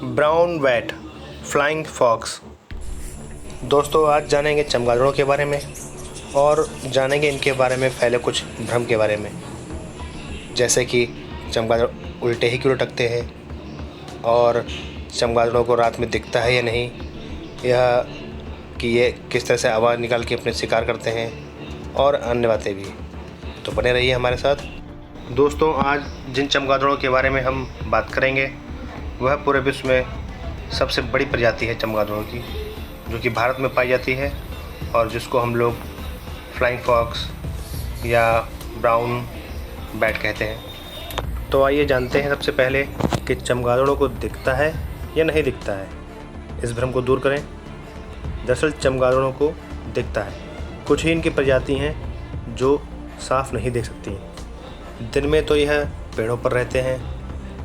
Brown VAT flying fox. दोस्तों, आज जानेंगे चमगादड़ों के बारे में और जानेंगे इनके बारे में फैले कुछ भ्रम के बारे में, जैसे कि चमगादड़ उल्टे ही क्यों लटकते हैं और चमगादड़ों को रात में दिखता है या नहीं, यह कि ये किस तरह से आवाज़ निकाल के अपने शिकार करते हैं और अन्य बातें भी। तो बने रहिए हमारे साथ। दोस्तों, आज जिन चमगादड़ों के बारे में हम बात करेंगे वह पूरे विश्व में सबसे बड़ी प्रजाति है चमगादड़ों की, जो कि भारत में पाई जाती है और जिसको हम लोग फ्लाइंग फॉक्स या ब्राउन बैट कहते हैं। तो आइए जानते हैं सबसे पहले कि चमगादड़ों को दिखता है या नहीं दिखता है। इस भ्रम को दूर करें। दरअसल चमगादड़ों को दिखता है। कुछ ही इनकी प्रजाति हैं जो साफ नहीं देख सकती। दिन में तो यह पेड़ों पर रहते हैं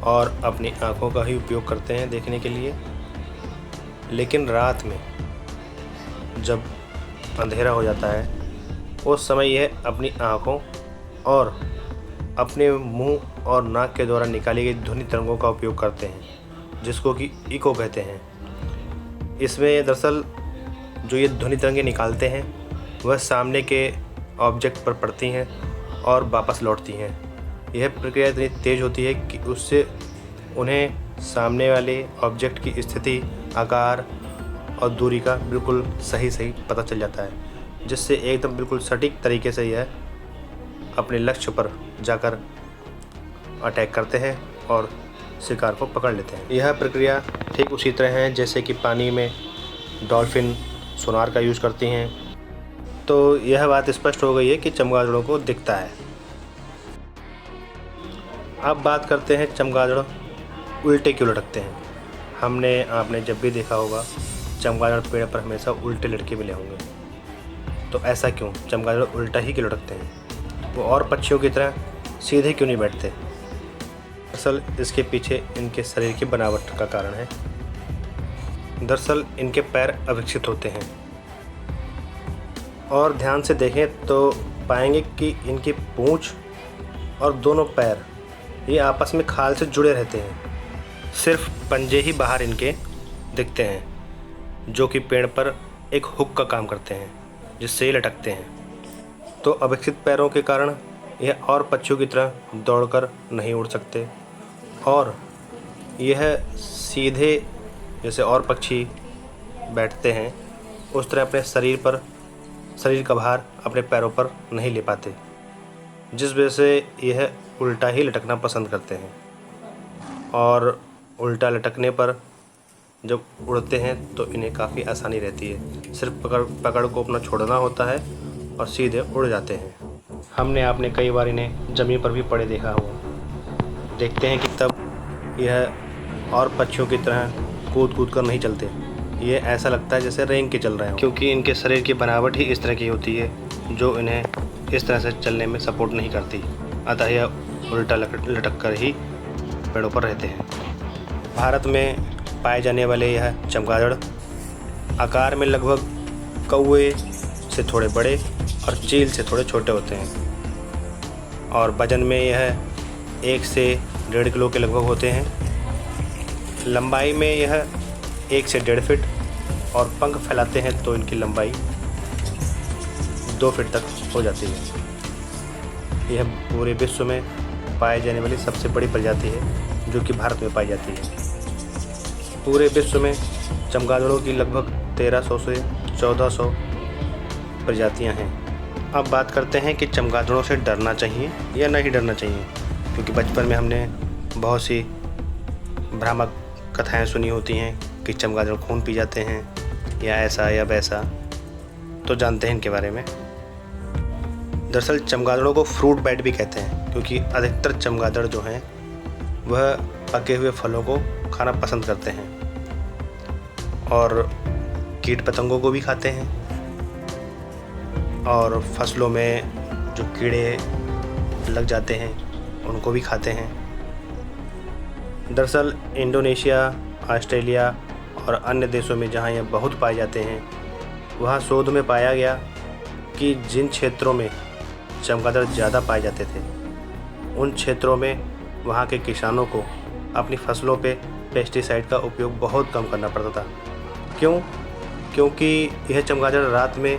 और अपनी आँखों का ही उपयोग करते हैं देखने के लिए, लेकिन रात में जब अंधेरा हो जाता है उस समय यह अपनी आँखों और अपने मुंह और नाक के द्वारा निकाली गई ध्वनि तरंगों का उपयोग करते हैं, जिसको कि इको कहते हैं। इसमें दरअसल जो ये ध्वनि तरंगें निकालते हैं वह सामने के ऑब्जेक्ट पर पड़ती हैं और वापस लौटती हैं। यह प्रक्रिया इतनी तेज़ होती है कि उससे उन्हें सामने वाले ऑब्जेक्ट की स्थिति, आकार और दूरी का बिल्कुल सही पता चल जाता है, जिससे एकदम बिल्कुल सटीक तरीके से यह अपने लक्ष्य पर जाकर अटैक करते हैं और शिकार को पकड़ लेते हैं। यह प्रक्रिया ठीक उसी तरह है जैसे कि पानी में डॉल्फिन सोनार का यूज़ करती हैं। तो यह बात स्पष्ट हो गई है कि चमगादड़ों को दिखता है। अब बात करते हैं चमगादड़ उल्टे क्यों लटकते हैं। आपने जब भी देखा होगा चमगादड़ पेड़ पर हमेशा उल्टे लटके मिले होंगे। तो ऐसा क्यों? चमगादड़ उल्टा ही क्यों लटकते हैं? वो और पक्षियों की तरह सीधे क्यों नहीं बैठते? दरअसल इसके पीछे इनके शरीर की बनावट का कारण है। दरअसल इनके पैर अविकसित होते हैं और ध्यान से देखें तो पाएंगे कि इनकी पूंछ और दोनों पैर ये आपस में खाल से जुड़े रहते हैं। सिर्फ पंजे ही बाहर इनके दिखते हैं, जो कि पेड़ पर एक हुक का काम करते हैं, जिससे ये लटकते हैं। तो अविकसित पैरों के कारण यह और पक्षियों की तरह दौड़कर नहीं उड़ सकते और यह सीधे जैसे और पक्षी बैठते हैं उस तरह अपने शरीर का भार अपने पैरों पर नहीं ले पाते, जिस वजह से यह उल्टा ही लटकना पसंद करते हैं। और उल्टा लटकने पर जब उड़ते हैं तो इन्हें काफ़ी आसानी रहती है। सिर्फ पकड़ को अपना छोड़ना होता है और सीधे उड़ जाते हैं। आपने कई बार इन्हें ज़मीन पर भी पड़े देखा होगा। देखते हैं कि तब यह और पक्षियों की तरह कूद कर नहीं चलते। ये ऐसा लगता है जैसे रेंग के चल रहे हैं, क्योंकि इनके शरीर की बनावट ही इस तरह की होती है जो इन्हें इस तरह से चलने में सपोर्ट नहीं करती। अतः यह उल्टा लटक कर ही पेड़ों पर रहते हैं। भारत में पाए जाने वाले यह चमगादड़ आकार में लगभग कौवे से थोड़े बड़े और चील से थोड़े छोटे होते हैं और वजन में यह 1 से 1.5 किलो के लगभग होते हैं। लंबाई में यह 1 से 1.5 फीट और पंख फैलाते हैं तो इनकी लंबाई 2 फीट तक हो जाती है। यह पूरे विश्व में पाई जाने वाली सबसे बड़ी प्रजाति है, जो कि भारत में पाई जाती है। पूरे विश्व में चमगादड़ों की लगभग 1300 से 1400 प्रजातियां हैं। अब बात करते हैं कि चमगादड़ों से डरना चाहिए या नहीं डरना चाहिए, क्योंकि बचपन में हमने बहुत सी भ्रामक कथाएं सुनी होती हैं कि चमगादड़ खून पी जाते हैं या ऐसा या वैसा। तो जानते हैं इनके बारे में। दरअसल चमगादड़ों को फ्रूट बैट भी कहते हैं, क्योंकि अधिकतर चमगादड़ जो हैं वह पके हुए फलों को खाना पसंद करते हैं और कीट पतंगों को भी खाते हैं और फसलों में जो कीड़े लग जाते हैं उनको भी खाते हैं। दरअसल इंडोनेशिया, ऑस्ट्रेलिया और अन्य देशों में जहाँ यह बहुत पाए जाते हैं, वहाँ शोध में पाया गया कि जिन क्षेत्रों में चमगादड़ ज़्यादा पाए जाते थे उन क्षेत्रों में वहाँ के किसानों को अपनी फसलों पे पेस्टिसाइड का उपयोग बहुत कम करना पड़ता था। क्यों? क्योंकि यह चमगादड़ रात में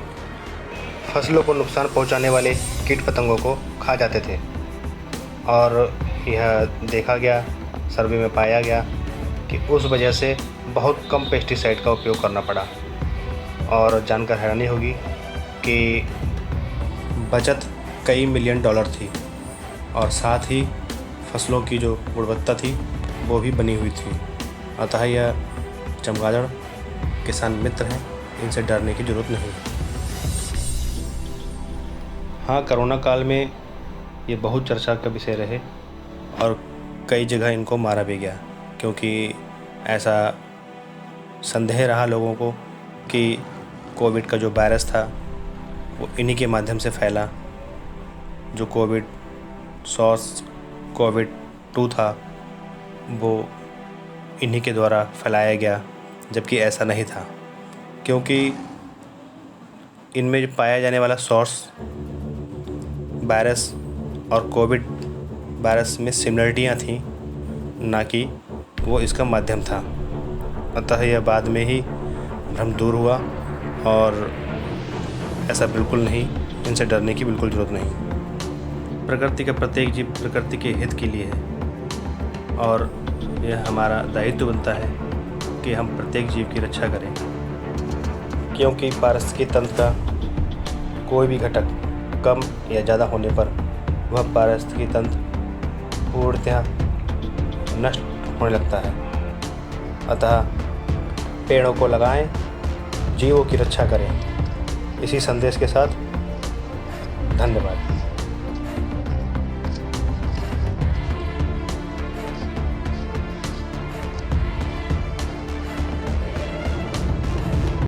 फसलों को नुकसान पहुंचाने वाले कीट पतंगों को खा जाते थे और यह देखा गया, सर्वे में पाया गया कि उस वजह से बहुत कम पेस्टिसाइड का उपयोग करना पड़ा। और जानकर हैरानी होगी कि बचत कई मिलियन डॉलर थी और साथ ही फसलों की जो गुणवत्ता थी वो भी बनी हुई थी। अतः यह चमगादड़ किसान मित्र हैं, इनसे डरने की ज़रूरत नहीं। हाँ, कोरोना काल में ये बहुत चर्चा का विषय रहे और कई जगह इनको मारा भी गया, क्योंकि ऐसा संदेह रहा लोगों को कि कोविड का जो वायरस था वो इन्हीं के माध्यम से फैला। जो कोविड सॉर्स कोविड-2 था वो इन्हीं के द्वारा फैलाया गया, जबकि ऐसा नहीं था, क्योंकि इनमें जो पाया जाने वाला सोर्स वायरस और कोविड वायरस में सिमिलरिटियाँ थीं, ना कि वो इसका माध्यम था। अतः यह बाद में ही भ्रम दूर हुआ और ऐसा बिल्कुल नहीं, इनसे डरने की बिल्कुल ज़रूरत नहीं। प्रकृति का प्रत्येक जीव प्रकृति के हित के लिए है और यह हमारा दायित्व बनता है कि हम प्रत्येक जीव की रक्षा करें, क्योंकि पारिस्थितिकी तंत्र का कोई भी घटक कम या ज़्यादा होने पर वह पारिस्थितिकी तंत्र पूर्णतः नष्ट होने लगता है। अतः पेड़ों को लगाएं, जीवों की रक्षा करें। इसी संदेश के साथ धन्यवाद।